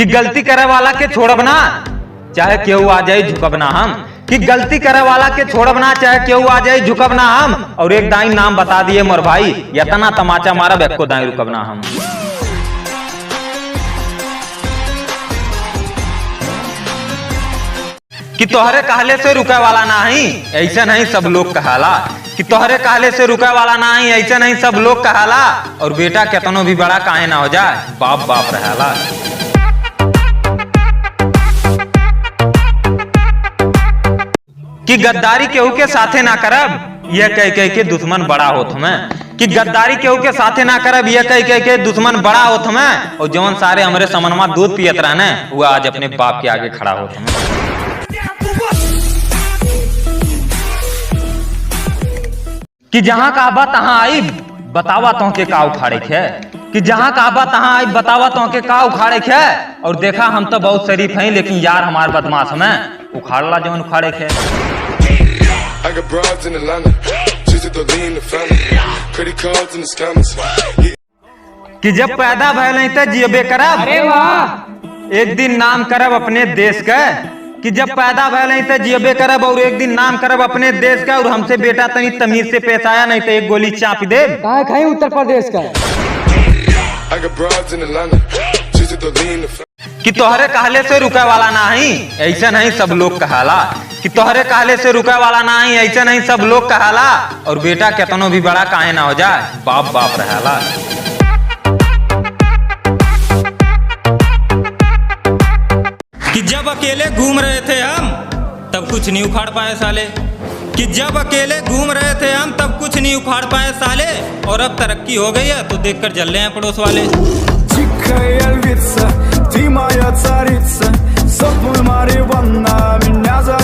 कि गलती करे वाला के छोड़ब ना चाहे केहू आ जाए झुकब ना हम, कि गलती करे वाला के छोड़ब ना चाहे केहू आ जाए झुकब ना हम। और एक दाई नाम बता दिए मोर भाई, इतना तमाचा मारब एको दाई रुकब ना हम। कि तोहरे कहले से रुके वाला ना ही ऐसा नहीं सब लोग कहाला, कि तोहरे कहले से रुके वाला ना ही ऐसा नहीं सब लोग कहाला। और बेटा केतनो भी बड़ा काहे ना हो जाए बाप बाप रहेला। कि गद्दारी केहू के साथे ना करब यह कह के दुश्मन बड़ा होत में, कि गद्दारी केहू के साथे ना करब यह कह के दुश्मन बड़ा होत में। और जवन सारे हमरे समनमा दूध पियत रहने वो आज अपने बाप के आगे खड़ा होत में। कि जहां कहबा तहां आई बतावा तो के का उखाड़े है, कि जहां कहबा तहां आई बतावा तो के का उखाड़े है। और देखा हम तो बहुत शरीफ हैं लेकिन यार हमार बदमाश में उखाड़ला जवन उखाड़े है। कि जब पैदा भयल नहीं तो जियबे करब, अरे वाह, एक दिन नाम करब अपने देश का। कि जब पैदा भयल नहीं तो जियबे करब और एक दिन नाम करब अपने देश का। और हमसे बेटा तनी तमीज से पेश आया नहीं तो एक गोली चाप दे। कहाँ खाई उत्तर प्रदेश का। कि तोहरे कहले से रुके वाला ना ही ऐसा नहीं सब लोग कहाला, कि तोहरे कहले से रुके वाला ना ही ऐसा नहीं सब लोग कहाला। और बेटा केतनो भी बड़ा काहे ना हो जाए बाप बाप रहेला। कि जब अकेले घूम रहे थे हम तब कुछ नहीं उखाड़ पाए साले, कि जब अकेले घूम रहे थे हम तब कुछ नहीं उखाड़ पाए साले। और अब तरक्की हो गई है तो देखकर जल रहे हैं पड़ोस वाले। Тихая львица, ты моя царица, сопли Мариванна,